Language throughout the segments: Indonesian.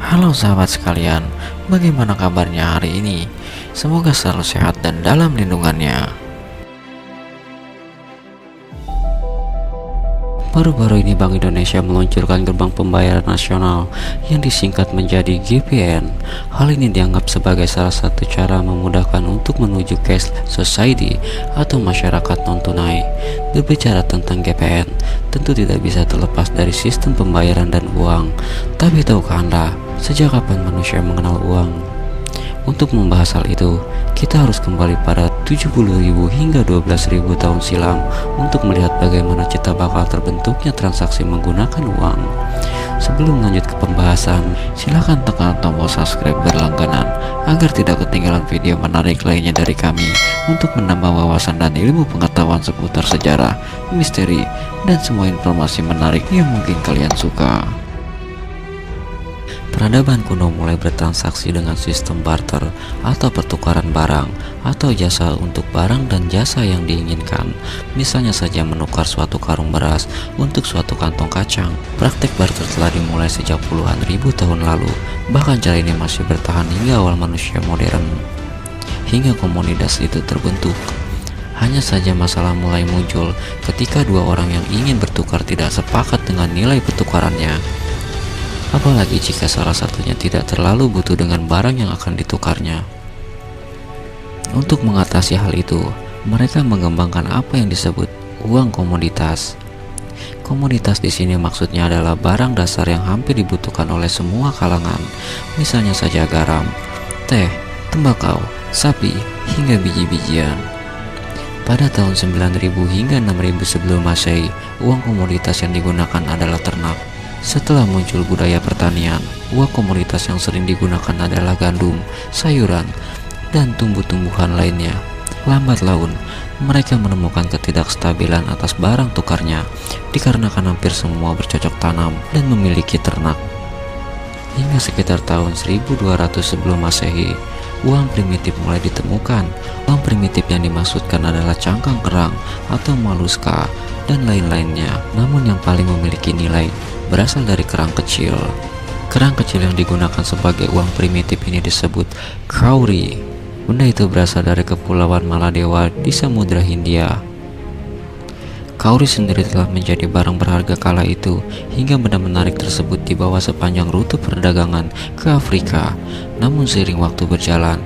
Halo sahabat sekalian, bagaimana kabarnya hari ini? Semoga selalu sehat dan dalam lindungannya. Baru-baru ini Bank Indonesia meluncurkan gerbang pembayaran nasional yang disingkat menjadi GPN. Hal ini dianggap sebagai salah satu cara memudahkan untuk menuju cash society atau masyarakat non-tunai. Berbicara tentang GPN, tentu tidak bisa terlepas dari sistem pembayaran dan uang. Tapi tahukah Anda, sejak kapan manusia mengenal uang? Untuk membahas hal itu, kita harus kembali pada 70.000 hingga 12.000 tahun silam untuk melihat bagaimana cita bakal terbentuknya transaksi menggunakan uang. Sebelum lanjut ke pembahasan, silakan tekan tombol subscribe berlangganan agar tidak ketinggalan video menarik lainnya dari kami untuk menambah wawasan dan ilmu pengetahuan seputar sejarah, misteri, dan semua informasi menarik yang mungkin kalian suka. Peradaban kuno mulai bertransaksi dengan sistem barter atau pertukaran barang atau jasa untuk barang dan jasa yang diinginkan. Misalnya saja menukar suatu karung beras untuk suatu kantong kacang. Praktek barter telah dimulai sejak puluhan ribu tahun lalu. Bahkan cara ini masih bertahan hingga awal manusia modern. Hingga komunitas itu terbentuk. Hanya saja masalah mulai muncul ketika dua orang yang ingin bertukar tidak sepakat dengan nilai pertukarannya. Apalagi jika salah satunya tidak terlalu butuh dengan barang yang akan ditukarnya. Untuk mengatasi hal itu, mereka mengembangkan apa yang disebut uang komoditas. Komoditas di sini maksudnya adalah barang dasar yang hampir dibutuhkan oleh semua kalangan, misalnya saja garam, teh, tembakau, sapi, hingga biji-bijian. Pada tahun 9000 hingga 6000 sebelum Masehi, uang komoditas yang digunakan adalah ternak. Setelah muncul budaya pertanian, uang komoditas yang sering digunakan adalah gandum, sayuran, dan tumbuh-tumbuhan lainnya. Lambat laun, mereka menemukan ketidakstabilan atas barang tukarnya, dikarenakan hampir semua bercocok tanam dan memiliki ternak. Hingga sekitar tahun 1200 sebelum Masehi, uang primitif mulai ditemukan. Uang primitif yang dimaksudkan adalah cangkang kerang atau maluska dan lain-lainnya, namun yang paling memiliki nilai berasal dari kerang kecil. Kerang kecil yang digunakan sebagai uang primitif ini disebut cowrie. Benda itu berasal dari kepulauan Maladewa di Samudra Hindia. Cowrie sendiri telah menjadi barang berharga kala itu, hingga benda menarik tersebut dibawa sepanjang rute perdagangan ke Afrika. Namun seiring waktu berjalan,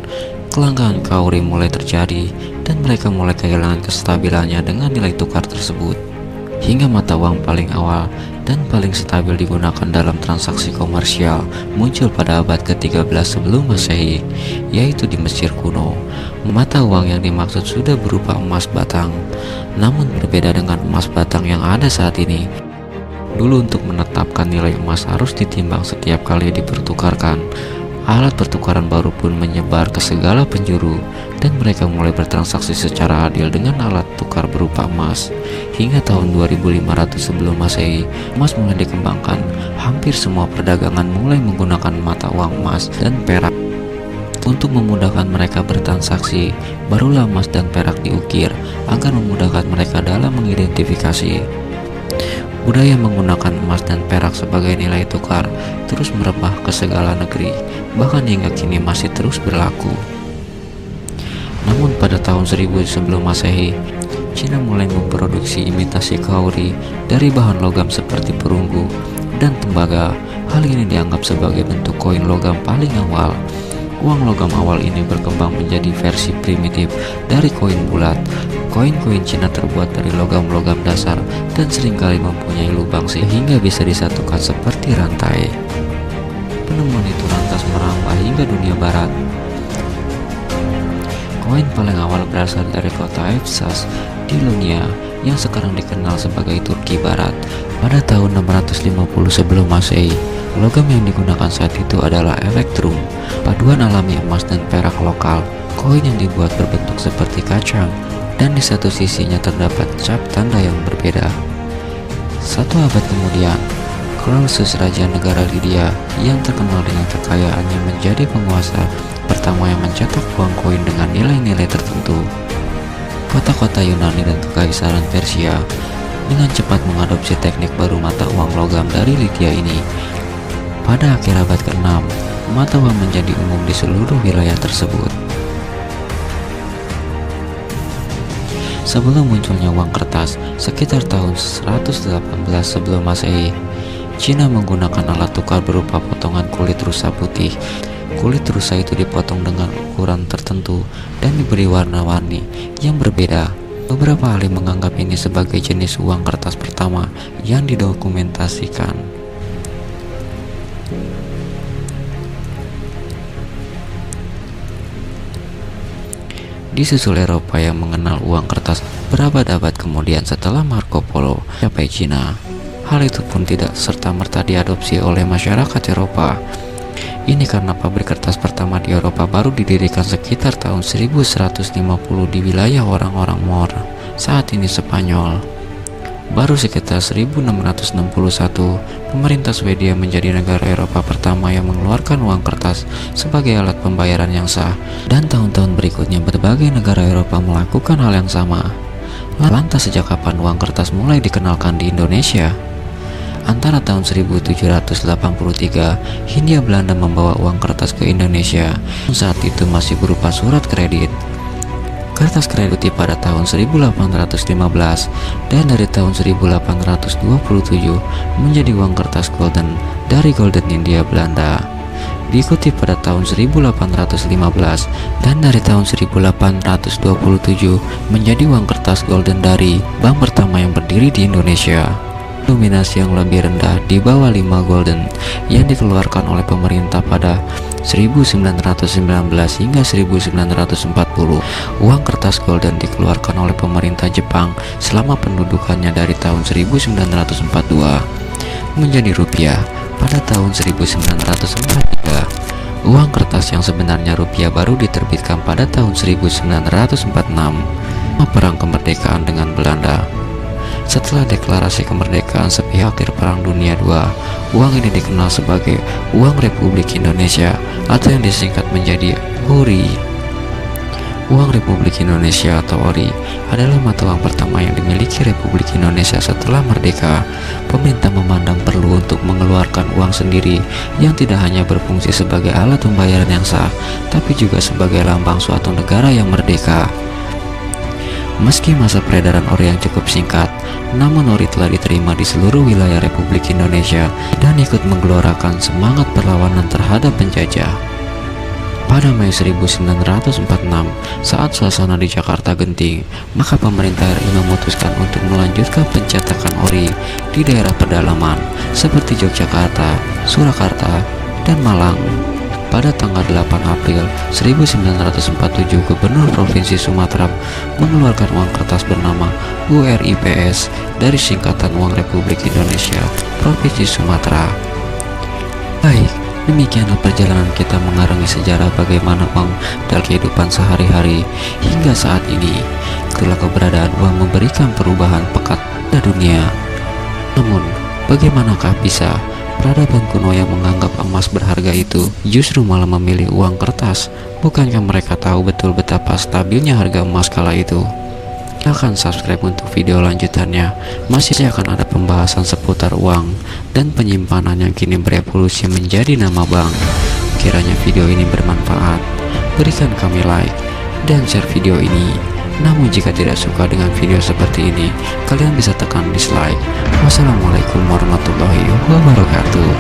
kelangkaan cowrie mulai terjadi dan mereka mulai kehilangan kestabilannya dengan nilai tukar tersebut. Hingga mata uang paling awal dan paling stabil digunakan dalam transaksi komersial muncul pada abad ke-13 sebelum Masehi, yaitu di Mesir kuno. Mata uang yang dimaksud sudah berupa emas batang, namun berbeda dengan emas batang yang ada saat ini. Dulu untuk menetapkan nilai emas harus ditimbang setiap kali dipertukarkan. Alat pertukaran baru pun menyebar ke segala penjuru dan mereka mulai bertransaksi secara adil dengan alat tukar berupa emas. Hingga tahun 2500 sebelum Masehi, emas mulai dikembangkan. Hampir semua perdagangan mulai menggunakan mata uang emas dan perak. Untuk memudahkan mereka bertransaksi, barulah emas dan perak diukir agar memudahkan mereka dalam mengidentifikasi. Budaya menggunakan emas dan perak sebagai nilai tukar terus merebah ke segala negeri, bahkan hingga kini masih terus berlaku. Namun pada tahun 1000 sebelum Masehi, Cina mulai memproduksi imitasi cowrie dari bahan logam seperti perunggu dan tembaga. Hal ini dianggap sebagai bentuk koin logam paling awal. Uang logam awal ini berkembang menjadi versi primitif dari koin bulat. Koin-koin Cina terbuat dari logam-logam dasar dan seringkali mempunyai lubang sehingga bisa disatukan seperti rantai. Penemuan itu lantas merambah hingga dunia barat. Koin paling awal berasal dari kota Efesus di Ionia yang sekarang dikenal sebagai Turki Barat. Pada tahun 650 sebelum Masehi, logam yang digunakan saat itu adalah elektrum, paduan alami emas dan perak lokal. Koin yang dibuat berbentuk seperti kacang dan di satu sisinya terdapat cap tanda yang berbeda. Satu abad kemudian, Croesus, raja negara Lydia yang terkenal dengan kekayaannya, menjadi penguasa pertama yang mencetak uang koin dengan nilai-nilai tertentu. Kota-kota Yunani dan kekaisaran Persia dengan cepat mengadopsi teknik baru mata uang logam dari Lydia ini. Pada akhir abad ke-6, mata uang menjadi umum di seluruh wilayah tersebut. Sebelum munculnya uang kertas, sekitar tahun 118 sebelum Masehi, Cina menggunakan alat tukar berupa potongan kulit rusa putih. Kulit rusa itu dipotong dengan ukuran tertentu dan diberi warna-warni yang berbeda. Beberapa ahli menganggap ini sebagai jenis uang kertas pertama yang didokumentasikan. Disusul Eropa yang mengenal uang kertas berabad-abad kemudian setelah Marco Polo mencapai Cina. Hal itu pun tidak serta-merta diadopsi oleh masyarakat Eropa. Ini karena pabrik kertas pertama di Eropa baru didirikan sekitar tahun 1150 di wilayah orang-orang Moor, saat ini Spanyol. Baru sekitar 1661, pemerintah Swedia menjadi negara Eropa pertama yang mengeluarkan uang kertas sebagai alat pembayaran yang sah, dan tahun-tahun berikutnya berbagai negara Eropa melakukan hal yang sama. Lantas sejak kapan uang kertas mulai dikenalkan di Indonesia? Antara tahun 1783, Hindia Belanda membawa uang kertas ke Indonesia. Saat itu masih berupa surat kredit. Kertas kredit pada tahun 1815 dan dari tahun 1827 menjadi uang kertas golden dari Golden Hindia Belanda. Diikuti pada tahun 1815 dan dari tahun 1827 menjadi uang kertas golden dari bank pertama yang berdiri di Indonesia. Dominasi yang lebih rendah di bawah 5 golden yang dikeluarkan oleh pemerintah pada 1919 hingga 1940. Uang kertas golden dikeluarkan oleh pemerintah Jepang selama pendudukannya dari tahun 1942 menjadi rupiah pada tahun 1943. Uang kertas yang sebenarnya rupiah baru diterbitkan pada tahun 1946, perang kemerdekaan dengan Belanda. Setelah deklarasi kemerdekaan sepihak akhir Perang Dunia II, uang ini dikenal sebagai Uang Republik Indonesia atau yang disingkat menjadi ORI. Uang Republik Indonesia atau ORI adalah mata uang pertama yang dimiliki Republik Indonesia setelah merdeka. Pemerintah memandang perlu untuk mengeluarkan uang sendiri yang tidak hanya berfungsi sebagai alat pembayaran yang sah, tapi juga sebagai lambang suatu negara yang merdeka. Meski masa peredaran ori yang cukup singkat, namun ori telah diterima di seluruh wilayah Republik Indonesia dan ikut menggelorakan semangat perlawanan terhadap penjajah. Pada Mei 1946, saat suasana di Jakarta genting, maka pemerintah RI memutuskan untuk melanjutkan pencetakan ori di daerah pedalaman seperti Yogyakarta, Surakarta, dan Malang. Pada tanggal 8 April 1947, Gubernur Provinsi Sumatera mengeluarkan uang kertas bernama URIPS dari singkatan Uang Republik Indonesia Provinsi Sumatera. Baik, demikianlah perjalanan kita mengarungi sejarah bagaimana uang dalam kehidupan sehari-hari hingga saat ini. Itulah keberadaan uang memberikan perubahan pekat pada dunia. Namun, bagaimanakah bisa peradaban kuno yang menganggap emas berharga itu justru malah memilih uang kertas? Bukankah mereka tahu betul betapa stabilnya harga emas kala itu? Silahkan subscribe untuk video lanjutannya. Masih akan ada pembahasan seputar uang dan penyimpanan yang kini berevolusi menjadi nama bank. Kiranya video ini bermanfaat, berikan kami like dan share video ini. Namun jika tidak suka dengan video seperti ini, kalian bisa tekan dislike. Wassalamualaikum warahmatullahi wabarakatuh.